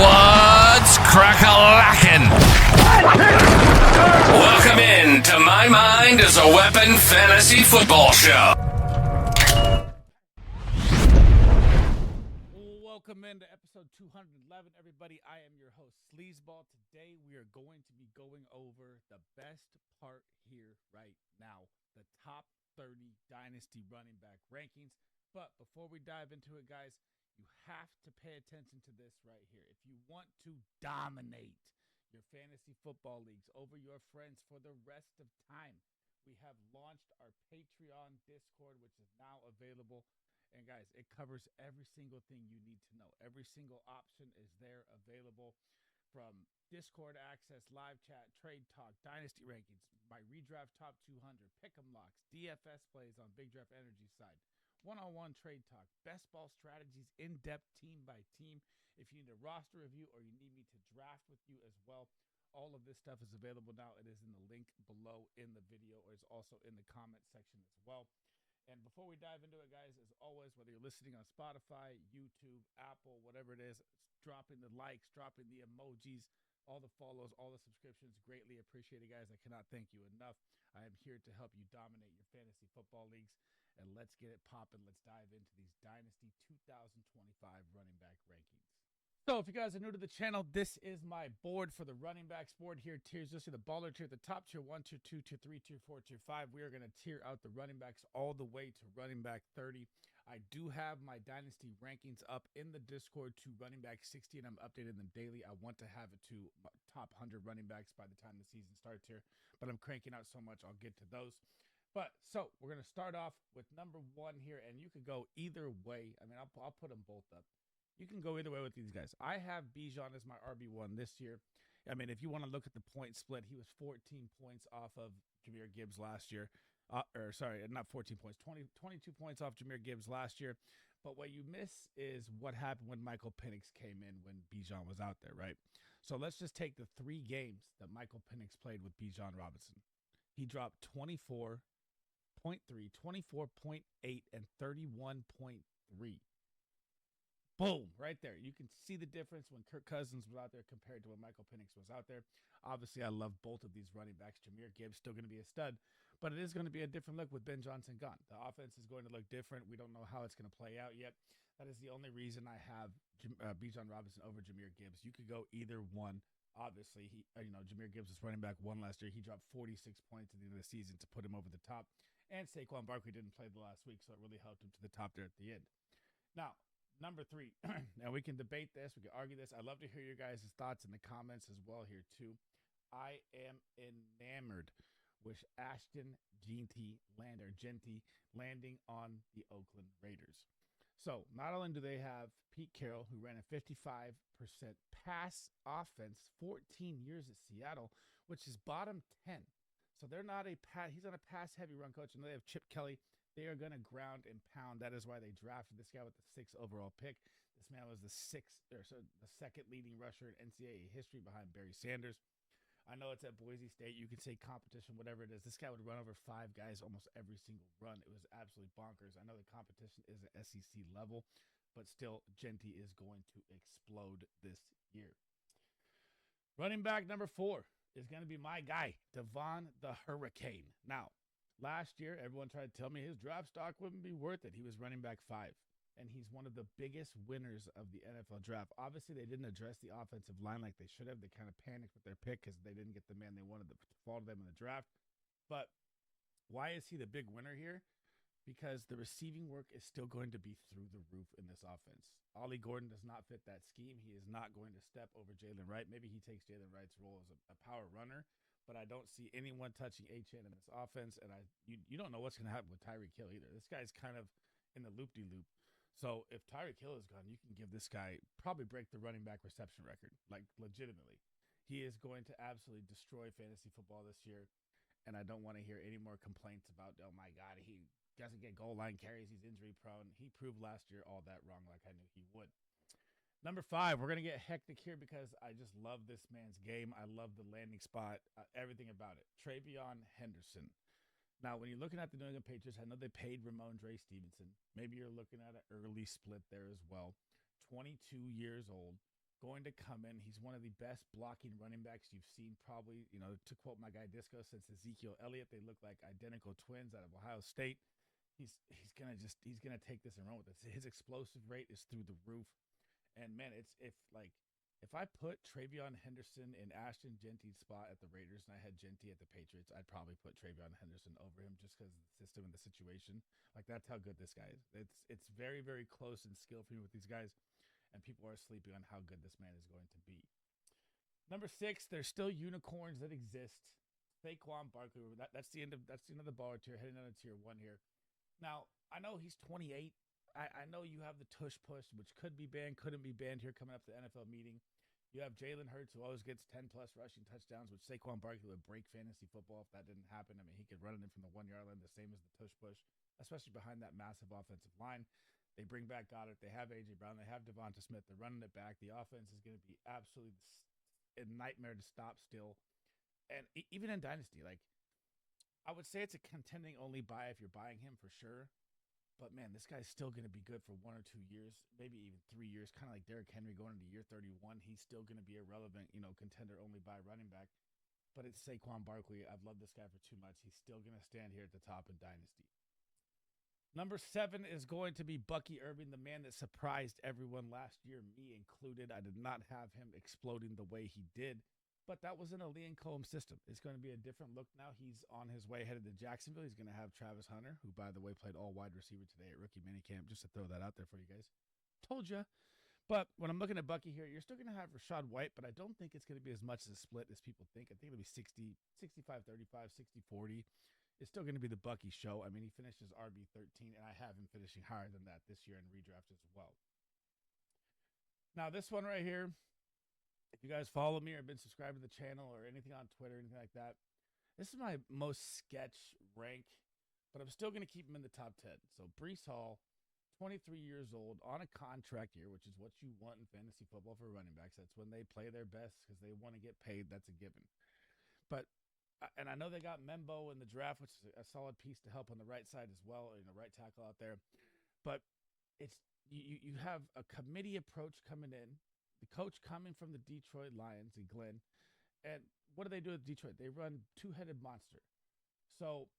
What's crack-a-lackin'? Welcome in to My Mind is a Weapon Fantasy Football Show. Welcome into episode 211, everybody. I am your host, Sleez. Today we are going to be going over the best part here right now, the top 30 Dynasty running back rankings. But before we dive into it, guys, you have to pay attention to this right here. If you want to dominate your fantasy football leagues over your friends for the rest of time, we have launched our Patreon Discord, which is now available. And guys, it covers every single thing you need to know. Every single option is there available, from Discord access, live chat, trade talk, Dynasty Rankings, my Redraft Top 200, Pick'em Locks, DFS Plays on Big Draft Energy side, one-on-one trade talk, best ball strategies, in-depth team by team. If you need a roster review or you need me to draft with you as well, all of this stuff is available now. It is in the link below in the video, or is also in the comment section as well. And before we dive into it, guys, as always, whether you're listening on Spotify, YouTube, Apple, whatever it is, dropping the likes, dropping the emojis, all the follows, all the subscriptions, greatly appreciated, guys. I cannot thank you enough. I am here to help you dominate your fantasy football leagues. And let's get it popping. Let's dive into these Dynasty 2025 running back rankings. So if you guys are new to the channel, this is my board for the running backs board here. Tiers, you'll see the baller tier at the top, tier 1, tier 2, tier 3, tier 4, tier 5. We are going to tier out the running backs all the way to running back 30. I do have my Dynasty rankings up in the Discord to running back 60, and I'm updating them daily. I want to have it to top 100 running backs by the time the season starts here, but I'm cranking out so much, I'll get to those. But so we're going to start off with number 1 here, and you could go either way. I mean, I'll put them both up. You can go either way with these guys. I have Bijan as my RB1 this year. I mean, if you want to look at the point split, he was 14 points off of Jahmyr Gibbs last year. Not 14 points, 22 points off Jahmyr Gibbs last year. But what you miss is what happened when Michael Penix came in when Bijan was out there, right? So let's just take the 3 games that Michael Penix played with Bijan Robinson. He dropped 24.3, 24.8, and 31.3. Boom, right there. You can see the difference when Kirk Cousins was out there compared to when Michael Penix was out there. Obviously, I love both of these running backs. Jahmyr Gibbs still going to be a stud, but it is going to be a different look with Ben Johnson gone. The offense is going to look different. We don't know how it's going to play out yet. That is the only reason I have Bijan Robinson over Jahmyr Gibbs. You could go either one. Obviously, Jahmyr Gibbs was running back 1 last year. He dropped 46 points at the end of the season to put him over the top. And Saquon Barkley didn't play the last week, so it really helped him to the top there at the end. Now, number 3, now we can debate this, we can argue this. I'd love to hear your guys' thoughts in the comments as well here too. I am enamored with Ashton Jeanty landing on the Oakland Raiders. So not only do they have Pete Carroll, who ran a 55% pass offense, 14 years at Seattle, which is bottom 10. So they're not he's not a pass-heavy run coach. And they have Chip Kelly. They are going to ground and pound. That is why they drafted this guy with the 6th overall pick. This man was the second leading rusher in NCAA history behind Barry Sanders. I know it's at Boise State. You can say competition, whatever it is. This guy would run over 5 guys almost every single run. It was absolutely bonkers. I know the competition is at SEC level, but still, Jeanty is going to explode this year. Running back number 4 is going to be my guy, Devon the Hurricane. Now, last year, everyone tried to tell me his draft stock wouldn't be worth it. He was running back 5, and he's one of the biggest winners of the NFL draft. Obviously, they didn't address the offensive line like they should have. They kind of panicked with their pick because they didn't get the man they wanted to fall to them in the draft. But why is he the big winner here? Because the receiving work is still going to be through the roof in this offense. Ollie Gordon does not fit that scheme. He is not going to step over Jalen Wright. Maybe he takes Jalen Wright's role as a power runner, but I don't see anyone touching Achane in this offense, and you don't know what's going to happen with Tyreek Hill either. This guy's kind of in the loop-de-loop. So if Tyreek Hill is gone, you can give this guy probably break the running back reception record, like legitimately. He is going to absolutely destroy fantasy football this year, and I don't want to hear any more complaints about, oh my God, he doesn't get goal line carries, he's injury prone. He proved last year all that wrong like I knew he would. Number 5, we're going to get hectic here because I just love this man's game. I love the landing spot, everything about it. Travion Henderson. Now, when you're looking at the New England Patriots, I know they paid Ramondre Stevenson. Maybe you're looking at an early split there as well. 22 years old. going to come in. He's one of the best blocking running backs you've seen, probably, to quote my guy Disco, since Ezekiel Elliott. They look like identical twins out of Ohio State. He's gonna take this and run with it. His explosive rate is through the roof. And man, if I put Travion Henderson in Ashton Genty's spot at the Raiders and I had Genty at the Patriots, I'd probably put Travion Henderson over him just because of the system and the situation. Like, that's how good this guy is. It's very, very close in skill for me with these guys, and people are sleeping on how good this man is going to be. Number 6, there's still unicorns that exist. Saquon Barkley. That's the end of the bar tier, heading down to tier 1 here. Now, I know he's 28. I know you have the tush push, which could be banned, couldn't be banned here coming up to the NFL meeting. You have Jalen Hurts, who always gets 10-plus rushing touchdowns, which Saquon Barkley would break fantasy football if that didn't happen. I mean, he could run it in from the 1-yard line, the same as the tush push, especially behind that massive offensive line. They bring back Goddard. They have A.J. Brown. They have Devonta Smith. They're running it back. The offense is going to be absolutely a nightmare to stop still. And even in Dynasty, I would say it's a contending-only buy if you're buying him for sure. But, man, this guy's still going to be good for 1 or 2 years, maybe even 3 years, kind of like Derrick Henry going into year 31. He's still going to be a relevant, contender-only buy running back. But it's Saquon Barkley. I've loved this guy for too much. He's still going to stand here at the top in Dynasty. Number 7 is going to be Bucky Irving, the man that surprised everyone last year, me included. I did not have him exploding the way he did. But that was in a Liam Cohen system. It's going to be a different look now. He's on his way headed to Jacksonville. He's going to have Travis Hunter, who, by the way, played all wide receiver today at rookie minicamp, just to throw that out there for you guys. Told you. But when I'm looking at Bucky here, you're still going to have Rachaad White, but I don't think it's going to be as much as a split as people think. I think it'll be 65-35, 60-40. It's still going to be the Bucky show. I mean, he finishes RB 13, and I have him finishing higher than that this year in redraft as well. Now, this one right here, if you guys follow me or been subscribed to the channel or anything on Twitter, anything like that, this is my most sketch rank, but I'm still going to keep him in the top 10. So Breeland Hall, 23 years old, on a contract year, which is what you want in fantasy football for running backs. That's when they play their best because they want to get paid. That's a given. But, and I know they got Membo in the draft, which is a solid piece to help on the right side as well, right tackle out there. But it's you have a committee approach coming in. The coach coming from the Detroit Lions and Glenn. And what do they do with Detroit? They run two-headed monster. So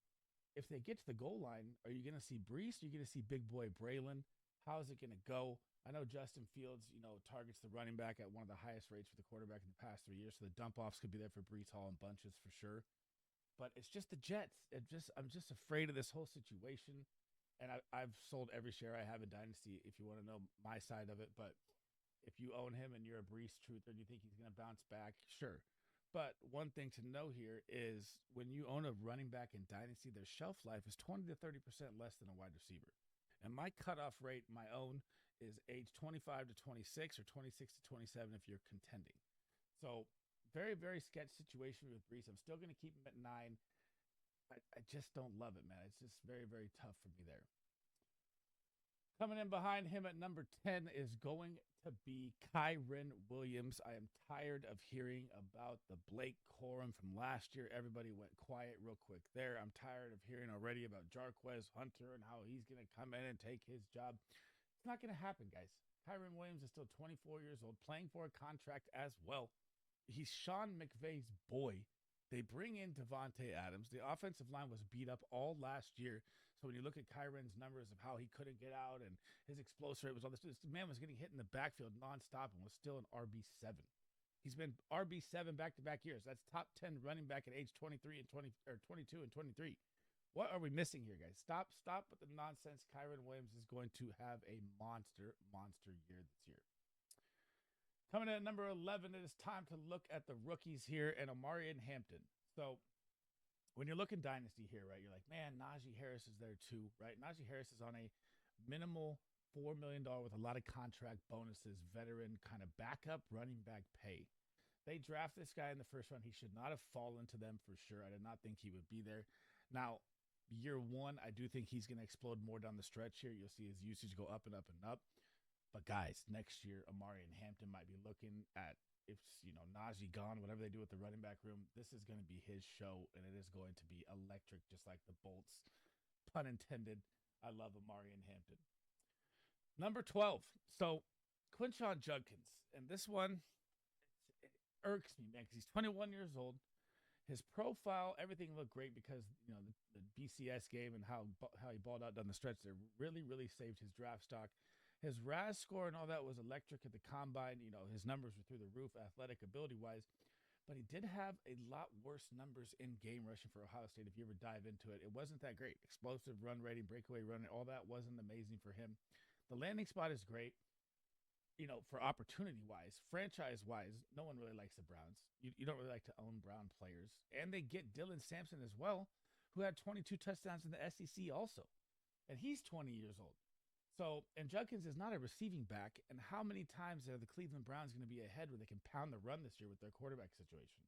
if they get to the goal line, are you going to see Brees? Are you going to see big boy Breeland? How is it going to go? I know Justin Fields, targets the running back at one of the highest rates for the quarterback in the past 3 years. So the dump-offs could be there for Brees Hall in bunches for sure. But it's just the Jets. I'm just afraid of this whole situation. And I've sold every share I have in Dynasty if you want to know my side of it. But if you own him and you're a Brees truther and you think he's going to bounce back, sure. But one thing to know here is when you own a running back in Dynasty, their shelf life is 20 to 30% less than a wide receiver. And my cutoff rate, my own, is age 25 to 26 or 26 to 27 if you're contending. So very, very sketch situation with Brees. I'm still going to keep him at 9. I just don't love it, man. It's just very, very tough for me there. Coming in behind him at number 10 is going to be Kyren Williams. I am tired of hearing about the Blake Corum from last year. Everybody went quiet real quick there. I'm tired of hearing already about Jarquez Hunter and how he's going to come in and take his job. It's not going to happen, guys. Kyren Williams is still 24 years old, playing for a contract as well. He's Sean McVay's boy. They bring in Devontae Adams. The offensive line was beat up all last year. So when you look at Kyren's numbers of how he couldn't get out and his explosive rate was all this man was getting hit in the backfield nonstop and was still an RB7. He's been RB7 back-to-back years. That's top 10 running back at age 23 and 22 and 23. What are we missing here, guys? Stop with the nonsense. Kyren Williams is going to have a monster year this year. Coming in at number 11, it is time to look at the rookies here and Amari and Hampton. So when you're looking Dynasty here, right, you're like, man, Najee Harris is there too, right? Najee Harris is on a minimal $4 million with a lot of contract bonuses, veteran kind of backup running back pay. They draft this guy in the first round. He should not have fallen to them for sure. I did not think he would be there. Now, year one, I do think he's going to explode more down the stretch here. You'll see his usage go up and up and up. But guys, next year, Amari and Hampton might be looking at, if Najee gone, whatever they do with the running back room, this is going to be his show, and it is going to be electric, just like the Bolts. Pun intended. I love Amari and Hampton. Number 12. So Quinshon Judkins. And this one it irks me, man, because he's 21 years old. His profile, everything looked great because, the BCS game and how he balled out down the stretch there really, really saved his draft stock. His RAS score and all that was electric at the combine. His numbers were through the roof, athletic ability-wise. But he did have a lot worse numbers in game rushing for Ohio State if you ever dive into it. It wasn't that great. Explosive run rating, breakaway run, all that wasn't amazing for him. The landing spot is great, for opportunity-wise. Franchise-wise, no one really likes the Browns. You don't really like to own Brown players. And they get Dylan Sampson as well, who had 22 touchdowns in the SEC also. And he's 20 years old. So, and Judkins is not a receiving back, and how many times are the Cleveland Browns going to be ahead where they can pound the run this year with their quarterback situation?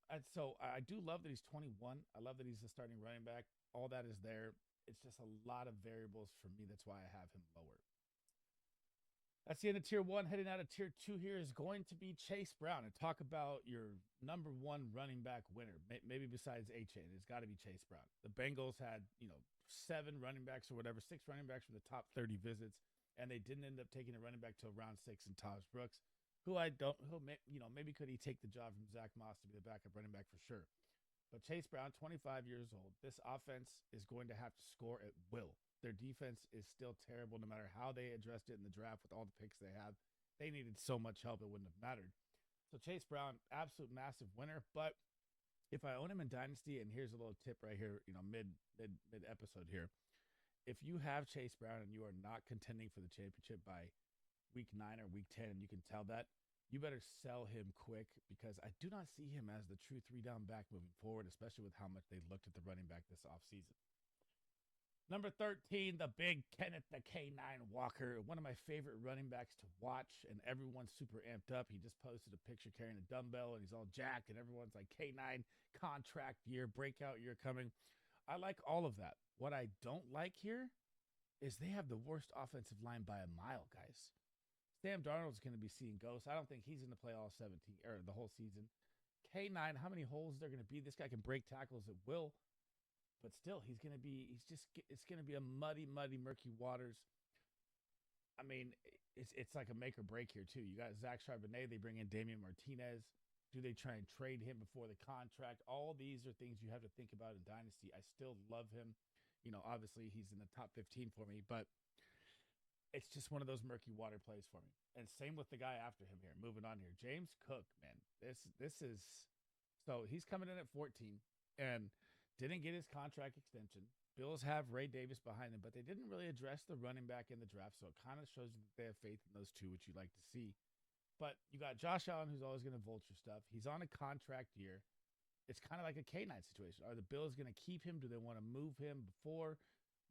And so I do love that he's 21. I love that he's the starting running back. All that is there. It's just a lot of variables for me. That's why I have him lower. That's the end of Tier 1. Heading out of Tier 2 here is going to be Chase Brown. And talk about your number one running back winner, maybe besides A-Chain. It's got to be Chase Brown. The Bengals had, 7 running backs or whatever, 6 running backs from the top 30 visits, and they didn't end up taking a running back till round 6 in Taj Brooks, maybe could he take the job from Zach Moss to be the backup running back for sure. But Chase Brown, 25 years old, this offense is going to have to score at will. Their defense is still terrible no matter how they addressed it in the draft with all the picks they have. They needed so much help it wouldn't have mattered. So Chase Brown, absolute massive winner, but if I own him in Dynasty, and here's a little tip right here, mid episode here. If you have Chase Brown and you are not contending for the championship by week 9 or week 10, and you can tell that, you better sell him quick because I do not see him as the true 3-down back moving forward, especially with how much they looked at the running back this offseason. Number 13, the big Kenneth the K9 Walker, one of my favorite running backs to watch, and everyone's super amped up. He just posted a picture carrying a dumbbell, and he's all jacked, and everyone's like, K9 contract year, breakout year coming. I like all of that. What I don't like here is they have the worst offensive line by a mile, guys. Sam Darnold's going to be seeing ghosts. I don't think he's going to play all 17 or the whole season. K9, how many holes are there going to be? This guy can break tackles at will. But still, it's going to be a muddy, murky waters. I mean, it's like a make or break here, too. You got Zach Charbonnet. They bring in Damian Martinez. Do they try and trade him before the contract? All these are things you have to think about in Dynasty. I still love him. Obviously, he's in the top 15 for me, but it's just one of those murky water plays for me. And same with the guy after him here. Moving on here. James Cook, man. This is... So he's coming in at 14, and... didn't get his contract extension. Bills have Ray Davis behind them, but they didn't really address the running back in the draft, so it kind of shows you that they have faith in those two, which you like to see. But you got Josh Allen, who's always going to vulture stuff. He's on a contract year. It's kind of like a K9 situation. Are the Bills going to keep him? Do they want to move him before,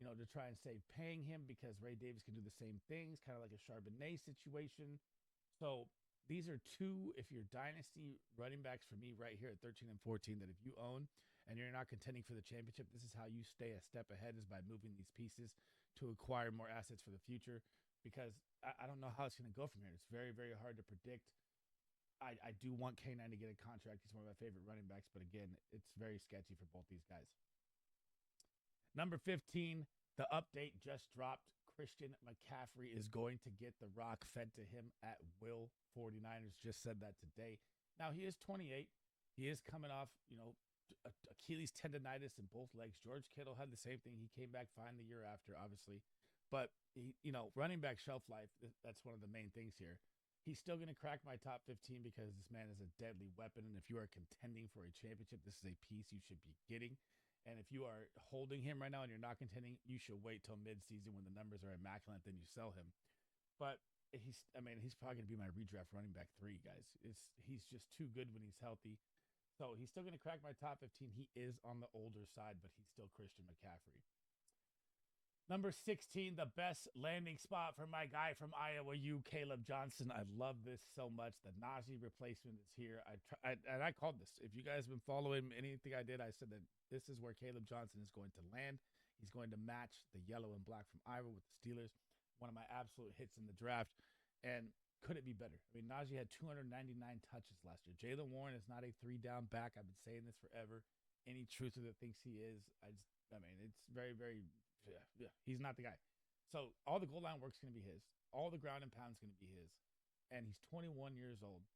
to try and save paying him because Ray Davis can do the same things, kind of like a Charbonnet situation. So these are two, if you're Dynasty running backs for me right here at 13 and 14, that if you own and you're not contending for the championship, this is how you stay a step ahead, is by moving these pieces to acquire more assets for the future, because I don't know how it's going to go from here. It's very, very hard to predict. I do want K9 to get a contract. He's one of my favorite running backs, but again, it's very sketchy for both these guys. Number 15, the update just dropped. Christian McCaffrey is going to get the rock fed to him at will. 49ers just said that today. Now, he is 28. He is coming off, Achilles tendonitis in both legs. George Kittle had the same thing. He came back fine the year after, obviously. But, running back shelf life, that's one of the main things here. He's still going to crack my top 15 because this man is a deadly weapon. And if you are contending for a championship, this is a piece you should be getting. And if you are holding him right now and you're not contending, you should wait till mid-season when the numbers are immaculate, then you sell him. But he's probably going to be my redraft running back 3, guys. He's just too good when he's healthy. So he's still going to crack my top 15. He is on the older side, but he's still Christian McCaffrey. Number 16, the best landing spot for my guy from Iowa, Caleb Johnson. I love this so much. The Najee replacement is here. I called this. If you guys have been following anything I did, I said that this is where Caleb Johnson is going to land. He's going to match the yellow and black from Iowa with the Steelers. One of my absolute hits in the draft. And could it be better? I mean, Najee had 299 touches last year. Jaylen Warren is not a 3-down back. I've been saying this forever. Any truther that thinks he is, it's very, very, yeah, he's not the guy. So all the goal line work's going to be his. All the ground and pound's going to be his. And he's 21 years old.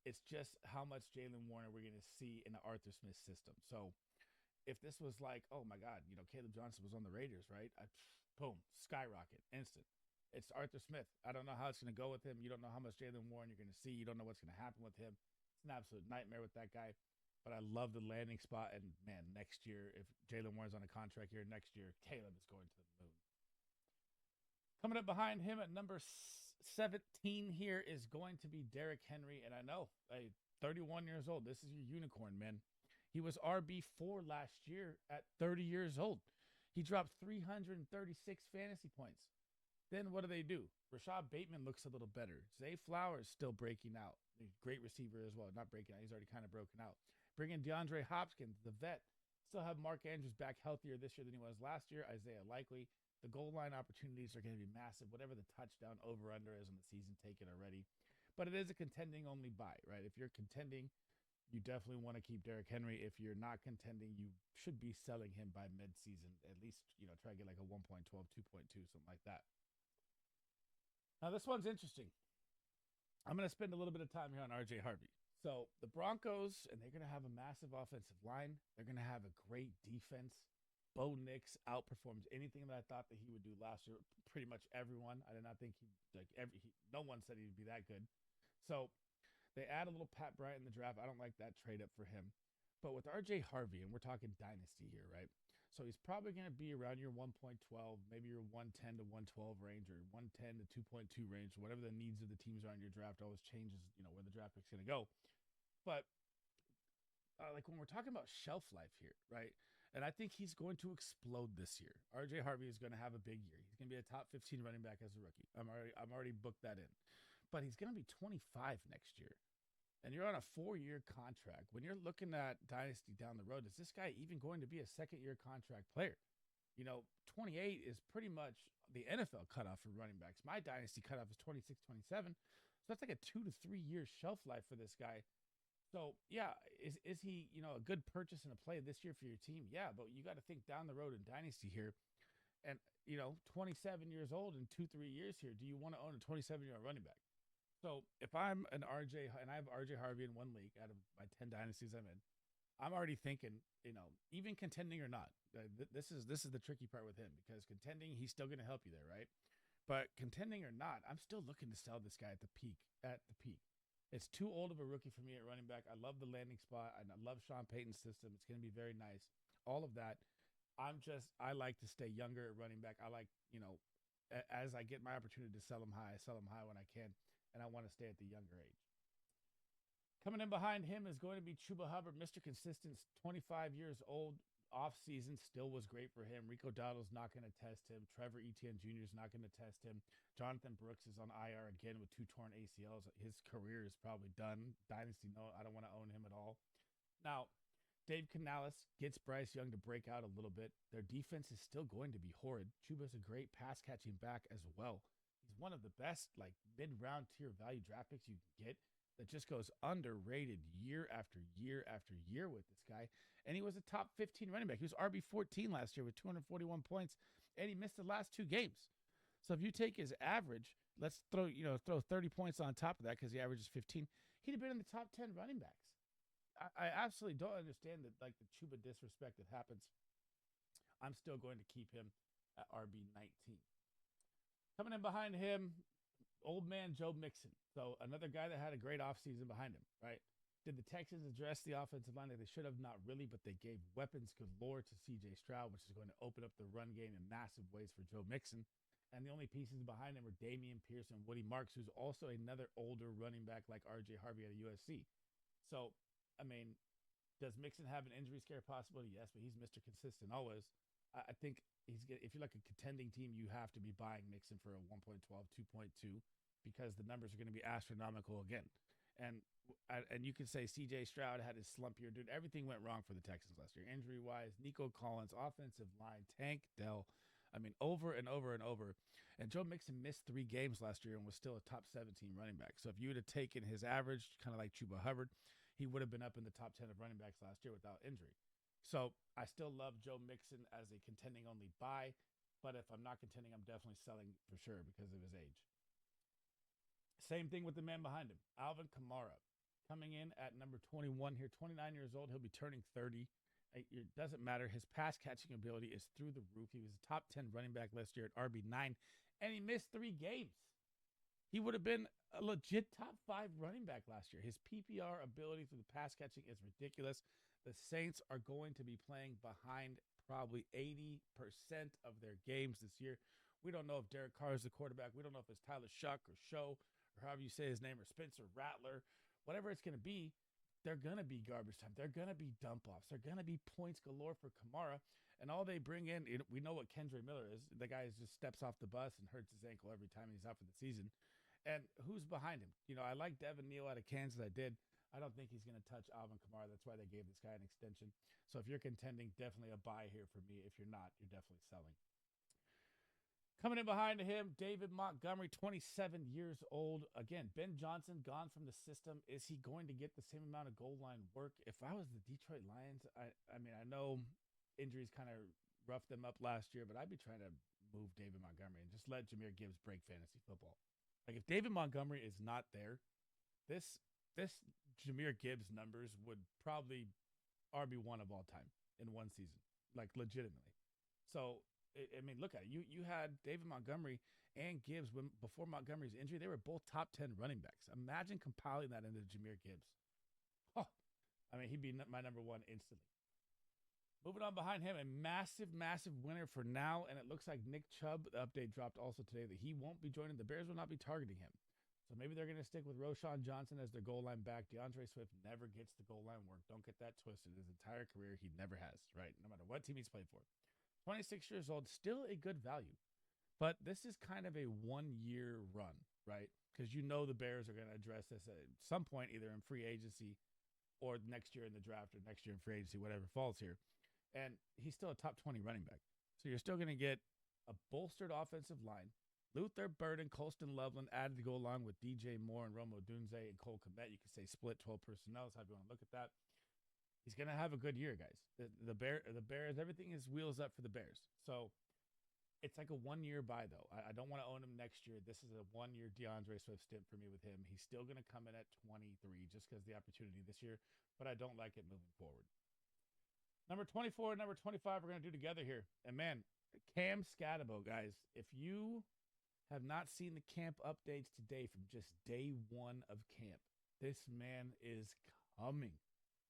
It's just how much Jalen Warner we're going to see in the Arthur Smith system. So if this was like, oh my God, Caleb Johnson was on the Raiders, right? Boom, skyrocket, instant. It's Arthur Smith. I don't know how it's going to go with him. You don't know how much Jalen Warren you're going to see. You don't know what's going to happen with him. It's an absolute nightmare with that guy. But I love the landing spot. And man, next year, if Jalen Warren's on a contract here next year, Caleb is going to the moon. Coming up behind him at number 17 here is going to be Derrick Henry. And I know, 31 years old. This is your unicorn, man. He was RB4 last year at 30 years old. He dropped 336 fantasy points. Then what do? Rashad Bateman looks a little better. Zay Flowers still breaking out. Great receiver as well. Not breaking out. He's already kind of broken out. Bring in DeAndre Hopkins, the vet. Still have Mark Andrews back healthier this year than he was last year. Isaiah Likely. The goal line opportunities are going to be massive. Whatever the touchdown over-under is on the season, take it already. But it is a contending-only buy, right? If you're contending, you definitely want to keep Derrick Henry. If you're not contending, you should be selling him by mid-season. At least, try to get like a 1.12, 2.2, something like that. Now, this one's interesting. I'm going to spend a little bit of time here on RJ Harvey. So the Broncos, and they're going to have a massive offensive line. They're going to have a great defense. Bo Nix outperforms anything that I thought that he would do last year. Pretty much everyone. I did not think no one said he'd be that good. So they add a little Pat Bryant in the draft. I don't like that trade up for him. But with RJ Harvey, and we're talking dynasty here, right? So he's probably going to be around your 1.12, maybe your 110 to 112 range, or 110 to 2.2 range, whatever the needs of the teams are in your draft always changes, where the draft pick's going to go. But like when we're talking about shelf life here, right? And I think he's going to explode this year. RJ Harvey is going to have a big year. He's going to be a top 15 running back as a rookie. I'm already booked that in. But he's going to be 25 next year. And you're on a 4-year contract. When you're looking at Dynasty down the road, is this guy even going to be a second-year contract player? 28 is pretty much the NFL cutoff for running backs. My Dynasty cutoff is 26, 27. So that's like a 2 to 3 year shelf life for this guy. So, yeah, is he, a good purchase and a play this year for your team? Yeah, but you got to think down the road in Dynasty here. And, 27 years old in 2-3 years here, do you want to own a 27-year-old running back? So if I'm an RJ, and I have RJ Harvey in one league out of my 10 dynasties I'm in, I'm already thinking, even contending or not, this is the tricky part with him, because contending, he's still going to help you there, right? But contending or not, I'm still looking to sell this guy at the peak. It's too old of a rookie for me at running back. I love the landing spot. I love Sean Payton's system. It's going to be very nice. All of that. I like to stay younger at running back. I like, as I get my opportunity to sell him high, I sell him high when I can. And I want to stay at the younger age. Coming in behind him is going to be Chuba Hubbard, Mr. Consistent, 25 years old. Off-season still was great for him. Rico Dowdle's not going to test him. Trevor Etienne Jr. is not going to test him. Jonathan Brooks is on IR again with 2 torn ACLs. His career is probably done. Dynasty, no, I don't want to own him at all. Now, Dave Canales gets Bryce Young to break out a little bit. Their defense is still going to be horrid. Chuba's a great pass-catching back as well. He's one of the best, mid-round tier value draft picks you can get that just goes underrated year after year after year with this guy. And he was a top 15 running back. He was RB14 last year with 241 points, and he missed the last 2 games. So if you take his average, let's throw 30 points on top of that because the average is 15, he'd have been in the top 10 running backs. I absolutely don't understand the Chuba disrespect that happens. I'm still going to keep him at RB19. Coming in behind him, old man Joe Mixon. So another guy that had a great offseason behind him, right? Did the Texans address the offensive line that they should have? Not really, but they gave weapons galore to C.J. Stroud, which is going to open up the run game in massive ways for Joe Mixon. And the only pieces behind him were Damian Pierce and Woody Marks, who's also another older running back like R.J. Harvey at USC. So, does Mixon have an injury scare possibility? Yes, but he's Mr. Consistent always. I think if you're like a contending team, you have to be buying Mixon for a 1.12, 2.2 because the numbers are going to be astronomical again. And you can say C.J. Stroud had his slump year. Dude, everything went wrong for the Texans last year. Injury-wise, Nico Collins, offensive line, Tank Dell. Over and over and over. And Joe Mixon missed 3 games last year and was still a top 17 running back. So if you would have taken his average, kind of like Chuba Hubbard, he would have been up in the top 10 of running backs last year without injury. So I still love Joe Mixon as a contending only buy. But if I'm not contending, I'm definitely selling for sure because of his age. Same thing with the man behind him, Alvin Kamara, coming in at number 21 here, 29 years old. He'll be turning 30. It doesn't matter. His pass catching ability is through the roof. He was a top 10 running back last year at RB9, and he missed 3 games. He would have been a legit top 5 running back last year. His PPR ability through the pass catching is ridiculous. The Saints are going to be playing behind probably 80% of their games this year. We don't know if Derek Carr is the quarterback. We don't know if it's Tyler Shuck or Show or however you say his name, or Spencer Rattler. Whatever it's going to be, they're going to be garbage time. They're going to be dump-offs. They're going to be points galore for Kamara. And all they bring in, we know what Kendre Miller is. The guy just steps off the bus and hurts his ankle every time he's out for the season. And who's behind him? I like Devin Neal out of Kansas. I did. I don't think he's going to touch Alvin Kamara. That's why they gave this guy an extension. So if you're contending, definitely a buy here for me. If you're not, you're definitely selling. Coming in behind him, David Montgomery, 27 years old. Again, Ben Johnson gone from the system. Is he going to get the same amount of goal line work? If I was the Detroit Lions, I know injuries kind of roughed them up last year, but I'd be trying to move David Montgomery and just let Jahmyr Gibbs break fantasy football. Like, if David Montgomery is not there, this Jahmyr Gibbs numbers would probably RB1 of all time in one season, like legitimately. So, look at it. You had David Montgomery and Gibbs before Montgomery's injury. They were both top 10 running backs. Imagine compiling that into Jahmyr Gibbs. He'd be my number 1 instantly. Moving on behind him, a massive, massive winner for now, and it looks like Nick Chubb, the update dropped also today, that he won't be joining. The Bears will not be targeting him. So maybe they're going to stick with Roschon Johnson as their goal line back. DeAndre Swift never gets the goal line work. Don't get that twisted. His entire career, he never has, right? No matter what team he's played for. 26 years old, still a good value. But this is kind of a one-year run, right? Because the Bears are going to address this at some point, either in free agency or next year in the draft or next year in free agency, whatever falls here. And he's still a top 20 running back. So you're still going to get a bolstered offensive line. Luther Burden, Colston Loveland added to go along with DJ Moore and Romo Dunze and Cole Kmet. You could say split 12 personnel, is how you want to look at that. He's going to have a good year, guys. The Bears, everything is wheels up for the Bears. So it's like a one-year buy, though. I don't want to own him next year. This is a one-year DeAndre Swift stint for me with him. He's still going to come in at 23 just because of the opportunity this year, but I don't like it moving forward. Number 24 and number 25 we're going to do together here. And, man, Cam Scatabo, guys, if you have not seen the camp updates today from just day 1 of camp, this man is coming.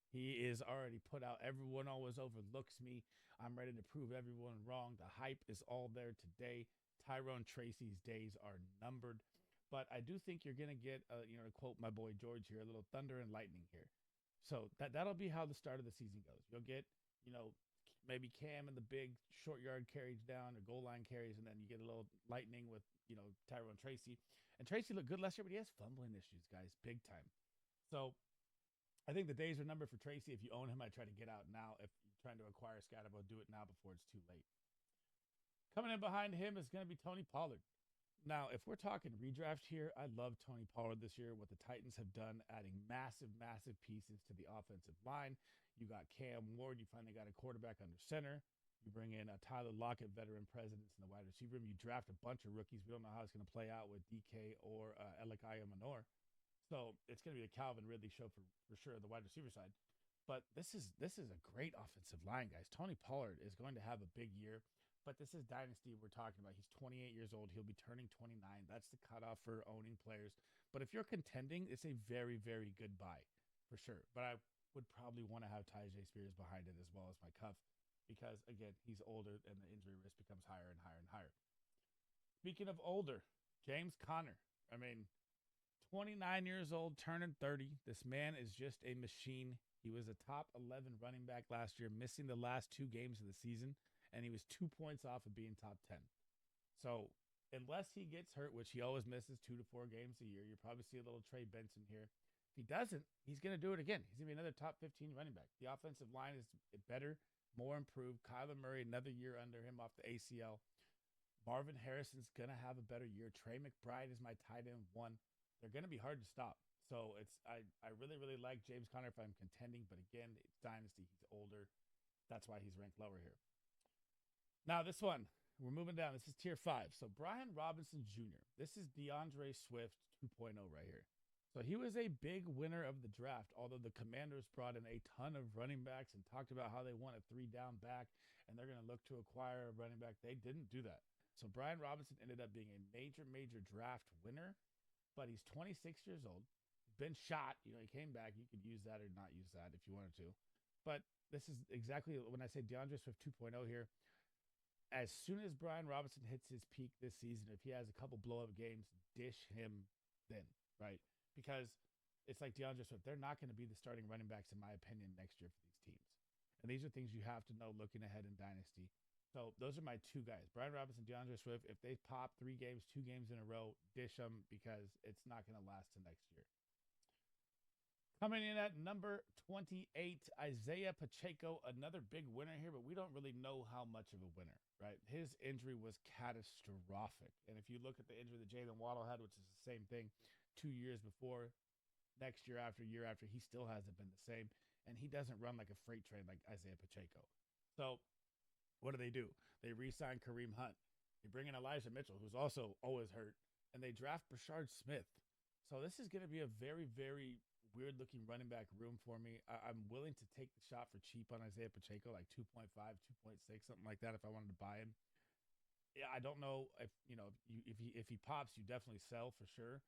He is already put out. Everyone always overlooks me. I'm ready to prove everyone wrong. The hype is all there today. Tyrone Tracy's days are numbered. But I do think you're going to get, to quote my boy George here, a little thunder and lightning here. So that'll be how the start of the season goes. You'll get, maybe Cam and the big short yard carries down or goal line carries, and then you get a little lightning with, Tyrone Tracy. And Tracy looked good last year, but he has fumbling issues, guys, big time. So I think the days are numbered for Tracy. If you own him, I try to get out now. If you're trying to acquire Scatabo, do it now before it's too late. Coming in behind him is going to be Tony Pollard. Now, if we're talking redraft here, I love Tony Pollard this year, what the Titans have done, adding massive, massive pieces to the offensive line. You got Cam Ward. You finally got a quarterback under center. You bring in a Tyler Lockett, veteran presence in the wide receiver room. You draft a bunch of rookies. We don't know how it's going to play out with DK or Elikiah Manor. So it's going to be a Calvin Ridley show for sure, the wide receiver side. But this is a great offensive line, guys. Tony Pollard is going to have a big year. But this is Dynasty we're talking about. He's 28 years old. He'll be turning 29. That's the cutoff for owning players. But if you're contending, it's a very, very good buy for sure. But I would probably want to have Tyjae Spears behind it as well as my cuff because, again, he's older and the injury risk becomes higher and higher and higher. Speaking of older, James Conner. 29 years old, turning 30. This man is just a machine. He was a top 11 running back last year, missing the last 2 games of the season, and he was 2 points off of being top 10. So unless he gets hurt, which he always misses 2 to 4 games a year, you'll probably see a little Trey Benson here. If he doesn't, he's going to do it again. He's going to be another top 15 running back. The offensive line is better, more improved. Kyler Murray, another year under him off the ACL. Marvin Harrison's going to have a better year. Trey McBride is my tight end 1. They're going to be hard to stop. So I really, really like James Conner if I'm contending. But again, it's Dynasty. He's older. That's why he's ranked lower here. Now, this one, we're moving down. This is tier 5. So Brian Robinson Jr. This is DeAndre Swift 2.0 right here. So he was a big winner of the draft, although the Commanders brought in a ton of running backs and talked about how they want a 3-down back and they're going to look to acquire a running back. They didn't do that. So Brian Robinson ended up being a major draft winner, but he's 26 years old. He's been shot. You know, he came back. You could use that or not use that if you wanted to. But this is exactly when I say DeAndre Swift 2.0 here. As soon as Brian Robinson hits his peak this season, if he has a couple blow-up games, dish him then, right? Because it's like DeAndre Swift. They're not going to be the starting running backs, in my opinion, next year for these teams. And these are things you have to know looking ahead in Dynasty. So those are my two guys, Brian Robinson, DeAndre Swift. If they pop 3 games, 2 games in a row, dish them because it's not going to last to next year. Coming in at number 28, Isaiah Pacheco, another big winner here, but we don't really know how much of a winner, right? His injury was catastrophic. And if you look at the injury that Jalen Waddle had, which is the same thing 2 years before, next year after, he still hasn't been the same. And he doesn't run like a freight train like Isaiah Pacheco. So what do? They re-sign Kareem Hunt. They bring in Elijah Mitchell, who's also always hurt. And they draft Brashard Smith. So this is going to be a very, very weird-looking running back room for me. I'm willing to take the shot for cheap on Isaiah Pacheco, like 2.5, 2.6, something like that if I wanted to buy him. Yeah, I don't know if he pops, you definitely sell for sure.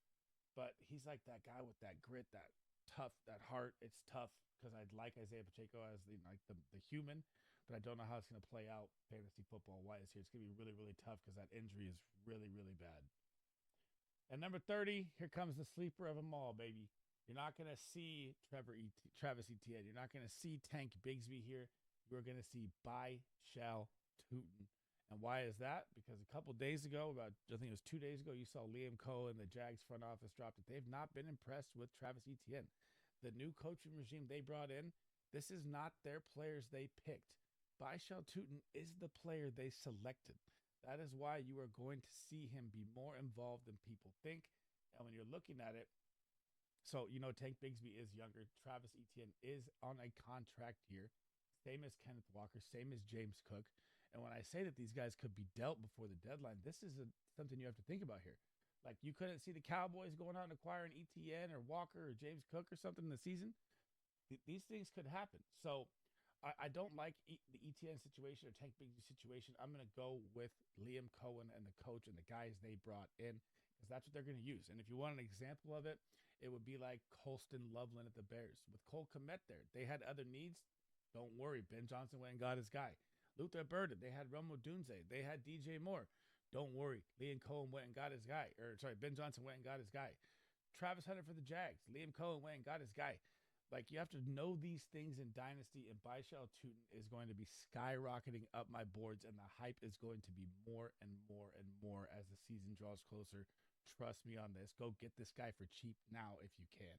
But he's like that guy with that grit, that tough, that heart. It's tough because I'd like Isaiah Pacheco as the human, but I don't know how it's going to play out fantasy football-wise here. It's going to be really, really tough because that injury is really, really bad. And number 30, here comes the sleeper of them all, baby. You're not going to see Travis Etienne. You're not going to see Tank Bigsby here. You're going to see Pacho. And why is that? Because a couple days ago, I think it was 2 days ago, you saw Liam Cohen, the Jags front office, dropped it. They've not been impressed with Travis Etienne. The new coaching regime they brought in, this is not their players they picked. Pacho is the player they selected. That is why you are going to see him be more involved than people think. And when you're looking at it, so, Tank Bigsby is younger. Travis Etienne is on a contract year. Same as Kenneth Walker, same as James Cook. And when I say that these guys could be dealt before the deadline, this is something you have to think about here. Like, you couldn't see the Cowboys going out and acquiring Etienne or Walker or James Cook or something in the season. These things could happen. So, I don't like the Etienne situation or Tank Bigsby situation. I'm going to go with Liam Cohen and the coach and the guys they brought in because that's what they're going to use. And if you want an example of it, it would be like Colston Loveland at the Bears. With Cole Kmet there, they had other needs. Don't worry. Ben Johnson went and got his guy. Luther Burden, they had Romo Dunze. They had DJ Moore. Don't worry. Liam Cohen went and got his guy. Ben Johnson went and got his guy. Travis Hunter for the Jags. Liam Cohen went and got his guy. Like, you have to know these things in Dynasty, and Pacho is going to be skyrocketing up my boards, and the hype is going to be more and more and more as the season draws closer. Trust me on this. Go get this guy for cheap now if you can.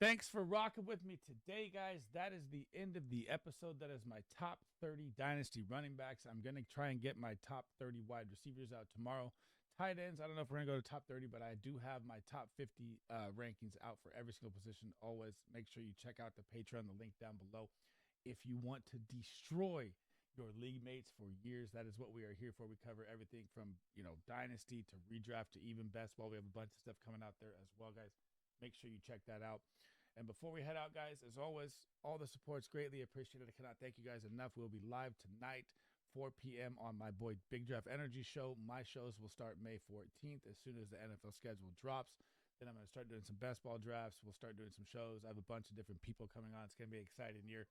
Thanks for rocking with me today, guys. That is the end of the episode. That is my top 30 Dynasty running backs. I'm going to try and get my top 30 wide receivers out tomorrow. Tight ends, I don't know if we're going to go to top 30, but I do have my top 50 rankings out for every single position. Always make sure you check out the Patreon, the link down below. If you want to destroy your league mates for years, that is what we are here for. We cover everything from, Dynasty to redraft to even best ball. We have a bunch of stuff coming out there as well, guys. Make sure you check that out. And before we head out, guys, as always, all the support's greatly appreciated. I cannot thank you guys enough. We'll be live tonight, 4 p.m. on my boy Big Draft Energy show. My shows will start May 14th as soon as the NFL schedule drops. Then I'm going to start doing some best ball drafts. We'll start doing some shows. I have a bunch of different people coming on. It's going to be an exciting year.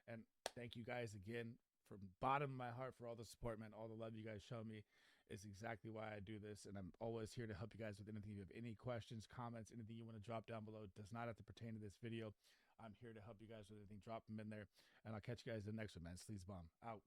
And thank you guys again from the bottom of my heart for all the support, man. All the love you guys show me is exactly why I do this. And I'm always here to help you guys with anything. If you have any questions, comments, anything you want to drop down below, it does not have to pertain to this video. I'm here to help you guys with anything. Drop them in there. And I'll catch you guys in the next one, man. Sleez Bomb out.